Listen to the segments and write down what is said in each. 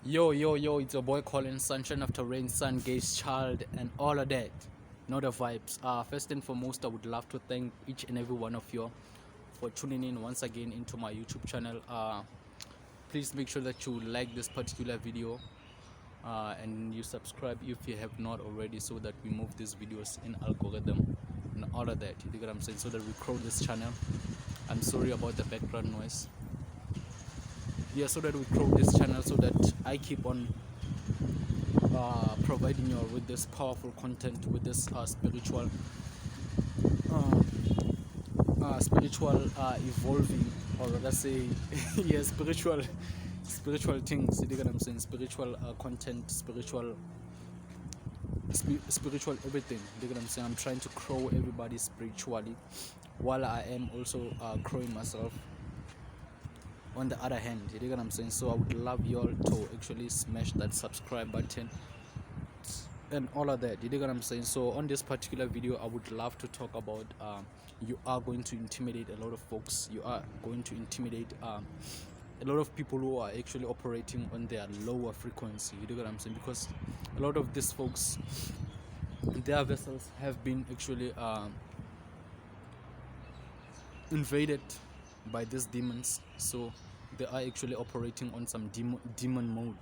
Yo, it's your boy Colin, Sunshine After Rain, Sun, Gaze, Child, and all of that. Know the vibes. First and foremost, I would love to thank each and every one of you for tuning in once again into my YouTube channel. Please make sure that you like this particular video and you subscribe if you have not already, so that we move these videos in algorithm and all of that. You get what I'm saying? So that we grow this channel. I'm sorry about the background noise. Yeah, so that we grow this channel, so that I keep on providing you with this powerful content, with this uh, evolving, or rather say, yeah, spiritual things. You know what I'm saying? Spiritual content, spiritual everything. You know what I'm saying? I'm trying to grow everybody spiritually, while I am also growing myself. On the other hand, you know what I'm saying? So I would love you all to actually smash that subscribe button and all of that. You know what I'm saying? So on this particular video, I would love to talk about you are going to intimidate a lot of folks. You are going to intimidate a lot of people who are actually operating on their lower frequency. You know what I'm saying? Because a lot of these folks, their vessels have been actually invaded by these demons. So they are actually operating on some demon mode.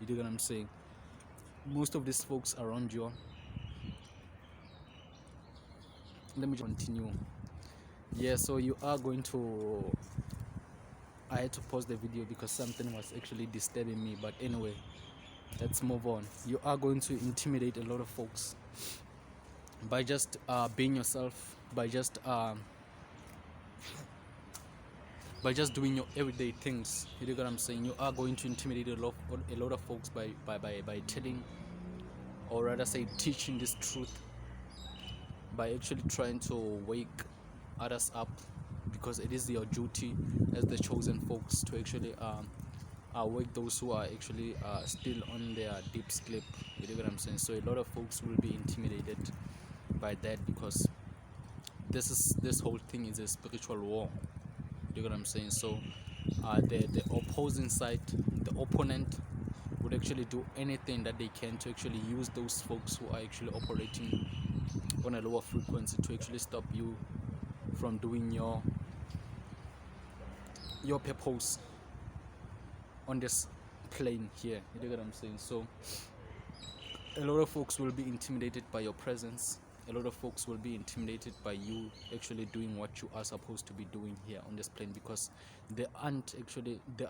You know what I'm saying? Most of these folks around you, let me continue. Yeah, so you are going to, I had to pause the video because something was actually disturbing me, but anyway, let's move on. You are going to intimidate a lot of folks by just being yourself, by just doing your everyday things. You know what I'm saying? You are going to intimidate a lot of folks by telling, or rather say teaching this truth, by actually trying to wake others up, because it is your duty as the chosen folks to actually wake those who are actually still on their deep sleep. You know what I'm saying? So a lot of folks will be intimidated by that, because this whole thing is a spiritual war. You know what I'm saying? So the opposing side, the opponent, would actually do anything that they can to actually use those folks who are actually operating on a lower frequency to actually stop you from doing your purpose on this plane here. You know what I'm saying? So a lot of folks will be intimidated by your presence. A lot of folks will be intimidated by you actually doing what you are supposed to be doing here on this plane, because they are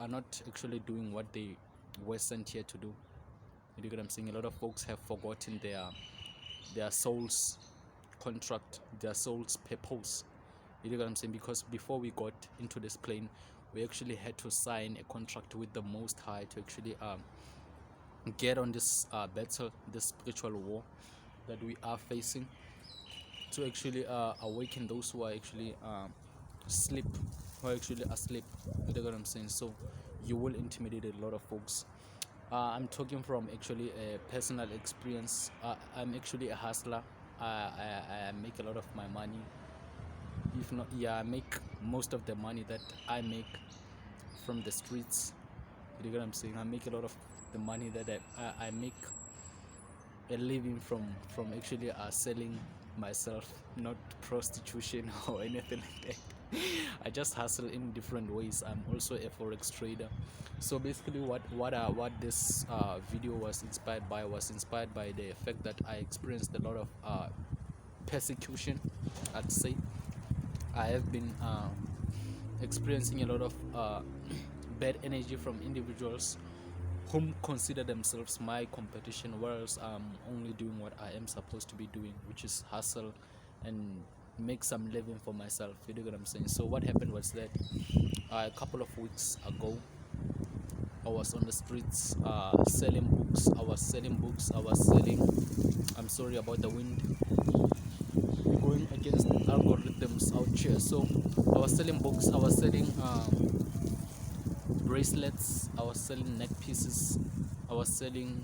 not actually doing what they were sent here to do. You know what I'm saying? A lot of folks have forgotten their soul's contract, their soul's purpose. You know what I'm saying? Because before we got into this plane, we actually had to sign a contract with the Most High to actually get on this battle, this spiritual war that we are facing, to actually awaken those who are actually sleep, who are actually asleep. You know what I'm saying? So you will intimidate a lot of folks. I'm talking from actually a personal experience. I'm actually a hustler. I make a lot of my money. If not, yeah, I make most of the money that I make from the streets. You know what I'm saying? I make a lot of the money that I make a living from actually selling myself, not prostitution or anything like that. I just hustle in different ways. I'm also a forex trader. So basically, what this video was inspired by the fact that I experienced a lot of persecution. I'd say I have been experiencing a lot of bad energy from individuals whom consider themselves my competition, whereas I'm only doing what I am supposed to be doing, which is hustle and make some living for myself. You know what I'm saying? So what happened was that a couple of weeks ago, I was on the streets selling books. I was selling, I'm sorry about the wind, going against algorithms out here. So I was selling books, I was selling bracelets, I was selling neck pieces, I was selling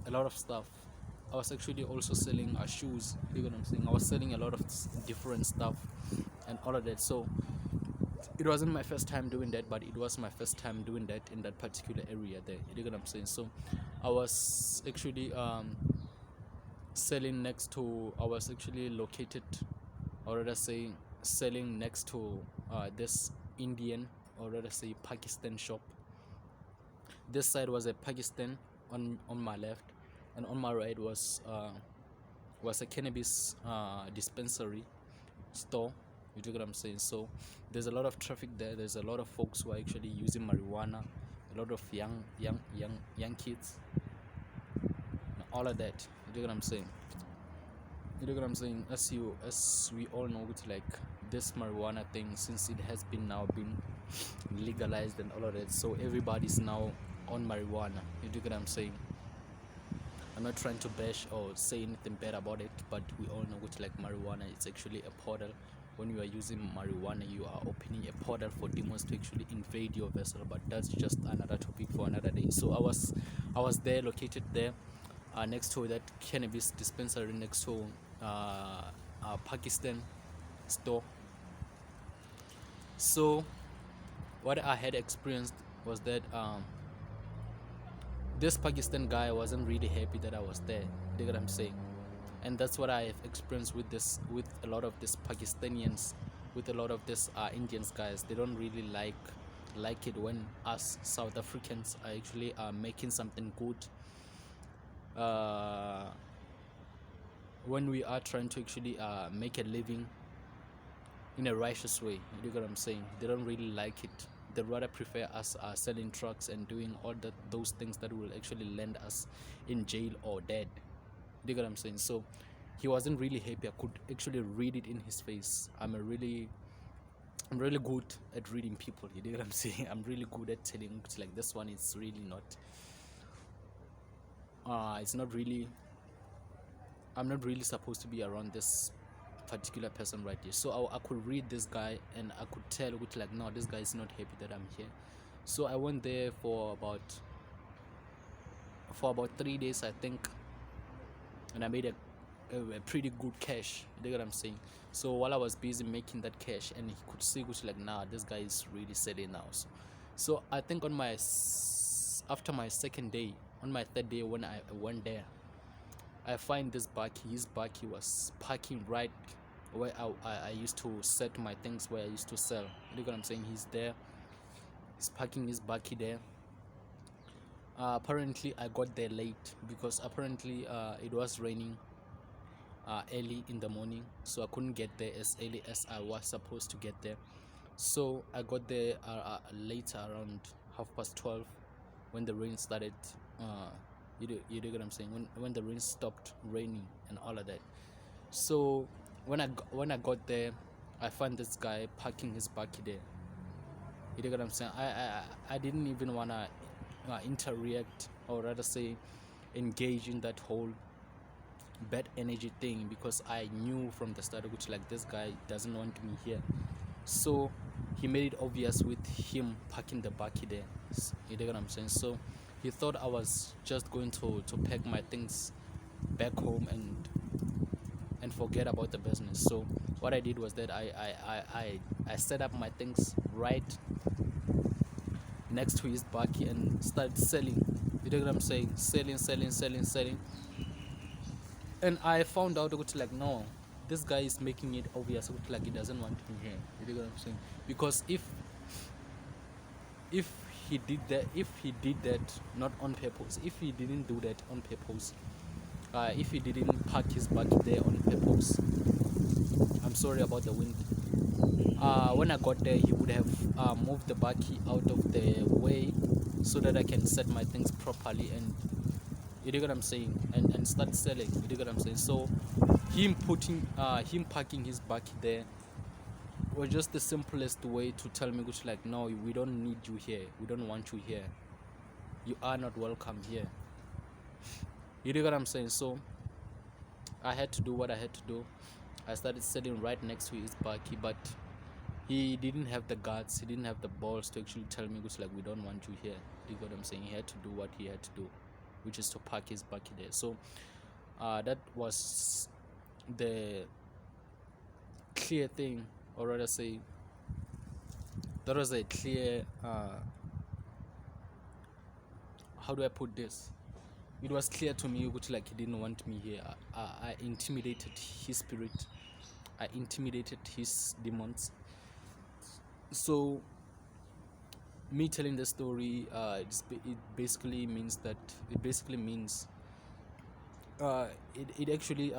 a lot of stuff. I was actually also selling shoes. You know what I'm saying? I was selling a lot of different stuff and all of that. So it wasn't my first time doing that, but it was my first time doing that in that particular area there. You get what I'm saying? So I was actually selling next to, I was actually located, or rather say selling next to this Indian, or rather say Pakistan shop. This side was a Pakistan on my left, and on my right was a cannabis dispensary store. You get what I'm saying? So there's a lot of traffic there. There's a lot of folks who are actually using marijuana, a lot of young kids, and all of that. You get what I'm saying? You know what I'm saying? As we all know, it's like this marijuana thing, since it has been now been legalized and all of that, so everybody's now on marijuana. You know what I'm saying? I'm not trying to bash or say anything bad about it, but we all know it's like marijuana. It's actually a portal. When you are using marijuana, you are opening a portal for demons to actually invade your vessel. But that's just another topic for another day. So I was there, located there, next to that cannabis dispensary, next to Pakistan store. So what I had experienced was that this Pakistan guy wasn't really happy that I was there. You get what I'm saying? And that's what I have experienced with a lot of these Pakistanians, with a lot of these Indians guys. They don't really like it when us South Africans are actually making something good. When we are trying to actually make a living in a righteous way. You get what I'm saying? They don't really like it. They rather prefer us selling trucks and doing all those things that will actually land us in jail or dead. You get what I'm saying? So he wasn't really happy. I could actually read it in his face. I'm really good at reading people. You get what I'm saying? I'm really good at telling, like, this one is really not it's not really, I'm not really supposed to be around this particular person right here. So I could read this guy and I could tell, like, no, this guy is not happy that I'm here. So I went there for about 3 days, I think, and I made a pretty good cash. You know what I'm saying? So while I was busy making that cash, and he could see, like, nah, this guy is really selling now. So I think on my after my second day, on my third day when I went there, I find this Baki. His Baki was parking right where I used to set my things, where I used to sell. You know what I'm saying? He's there. He's parking his Baki there. Apparently I got there late because apparently it was raining early in the morning, so I couldn't get there as early as I was supposed to get there. So I got there later, around 12:30, when the rain started. You know what I'm saying? When the rain stopped raining and all of that. So when I got there, I found this guy parking his Baki there. You know what I'm saying? I didn't even wanna interact, or rather say engage in that whole bad energy thing, because I knew from the start, which, like, this guy doesn't want me here. So he made it obvious with him parking the Baki there. You know what I'm saying? So he thought I was just going to pack my things back home and forget about the business. So what I did was that I set up my things right next to his Baki and started selling. You know what I'm saying? Selling. And I found out, like, no, this guy is making it obvious, like, he doesn't want me here. You know what I'm saying? Because if he did that not on purpose, if he didn't do that on purpose, if he didn't park his Baki there on purpose, I'm sorry about the wind. When I got there, he would have moved the Baki out of the way so that I can set my things properly, and you know what I'm saying, and start selling. You know what I'm saying? So him parking his Baki there was just the simplest way to tell me, which, like, no, we don't need you here. We don't want you here. You are not welcome here. You know what I'm saying? So I had to do what I had to do. I started selling right next to his Baki, but he didn't have the guts, he didn't have the balls to actually tell me, which, like, we don't want you here. You know what I'm saying? He had to do what he had to do, which is to park his Baki there. So that was the clear thing, or rather say That was a clear how do I put this? It was clear to me which like he didn't want me here. I intimidated his spirit. I intimidated his demons. So me telling the story, it basically means that it actually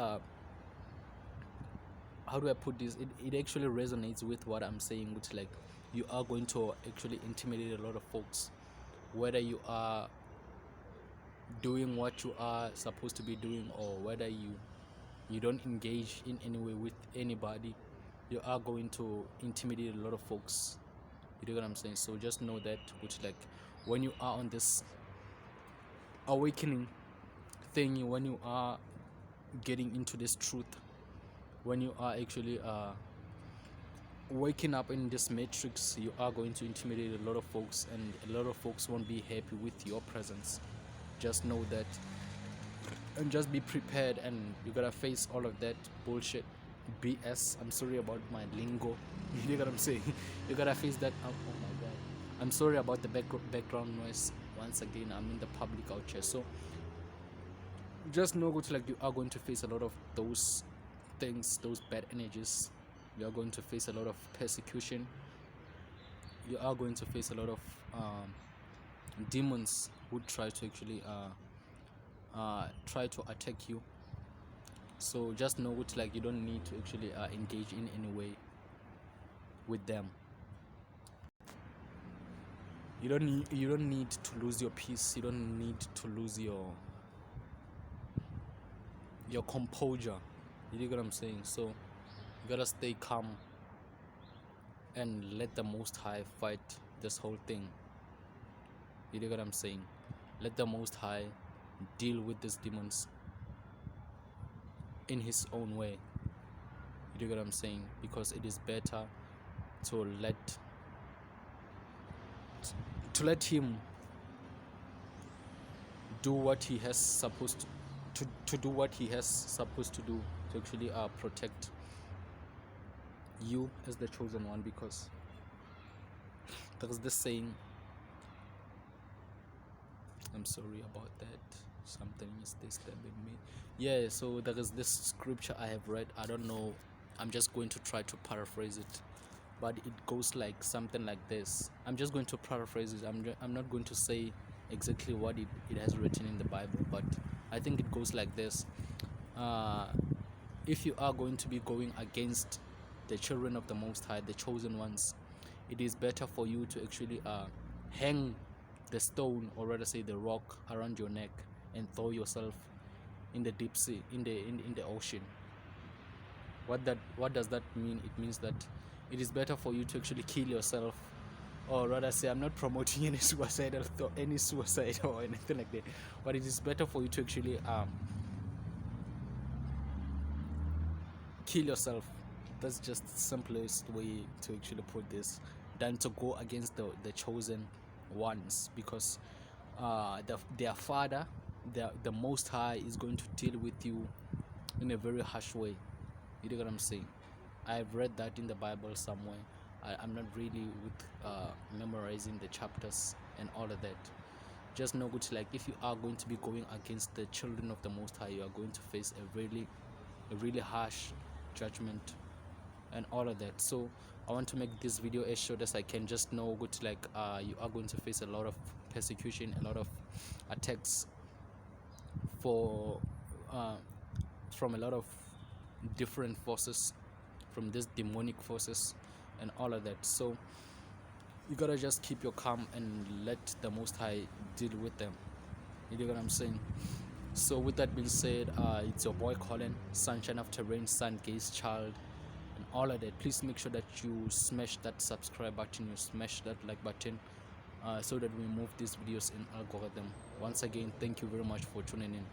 how do I put this? It actually resonates with what I'm saying, which like you are going to actually intimidate a lot of folks, whether you are doing what you are supposed to be doing or whether you don't engage in any way with anybody. You are going to intimidate a lot of folks. You know what I'm saying? So just know that, which like when you are on this awakening thing, when you are getting into this truth, when you are actually waking up in this matrix, you are going to intimidate a lot of folks, and a lot of folks won't be happy with your presence. Just know that, and just be prepared, and you gotta face all of that bullshit, BS. I'm sorry about my lingo. You know what I'm saying? You gotta face that. Oh my god, I'm sorry about the background noise. Once again, I'm in the public out here, so just know what like you are going to face a lot of those things, those bad energies. You are going to face a lot of persecution. You are going to face a lot of demons who try to actually try to attack you. So just know what like you don't need to actually engage in any way with them. You don't need to lose your peace. You don't need to lose your composure. You know what I'm saying? So you gotta stay calm and let the Most High fight this whole thing. You know what I'm saying? Let the Most High deal with these demons in his own way. You know what I'm saying? Because it is better to let him do what he has supposed to do what he has supposed to do, to actually protect you as the chosen one. Because there's this saying, I'm sorry about that, something is disturbing me. Yeah, so there is this scripture I have read. I don't know, I'm just going to try to paraphrase it, but it goes like something like this. I'm just going to paraphrase it. I'm not going to say exactly what it has written in the Bible, but I think it goes like this. If you are going to be going against the children of the Most High, the chosen ones, it is better for you to actually hang the stone, or rather say the rock, around your neck and throw yourself in the deep sea, in the ocean. What does that mean? It means that it is better for you to actually kill yourself, or rather say, I'm not promoting any suicide or anything like that, but it is better for you to actually kill yourself. That's just the simplest way to actually put this, than to go against the chosen ones, because their father, the Most High, is going to deal with you in a very harsh way. You know what I'm saying? I've read that in the Bible somewhere. I'm not really with memorizing the chapters and all of that. Just know good, like if you are going to be going against the children of the Most High, you are going to face a really harsh judgment and all of that. So I want to make this video as short as I can. Just know good, like you are going to face a lot of persecution, a lot of attacks for from a lot of different forces, from these demonic forces and all of that. So you gotta just keep your calm and let the Most High deal with them. You know what I'm saying? So with that being said, it's your boy Colin, sunshine after rain, sun gaze child, and all of that. Please make sure that you smash that subscribe button, you smash that like button, so that we move these videos in algorithm. Once again, thank you very much for tuning in.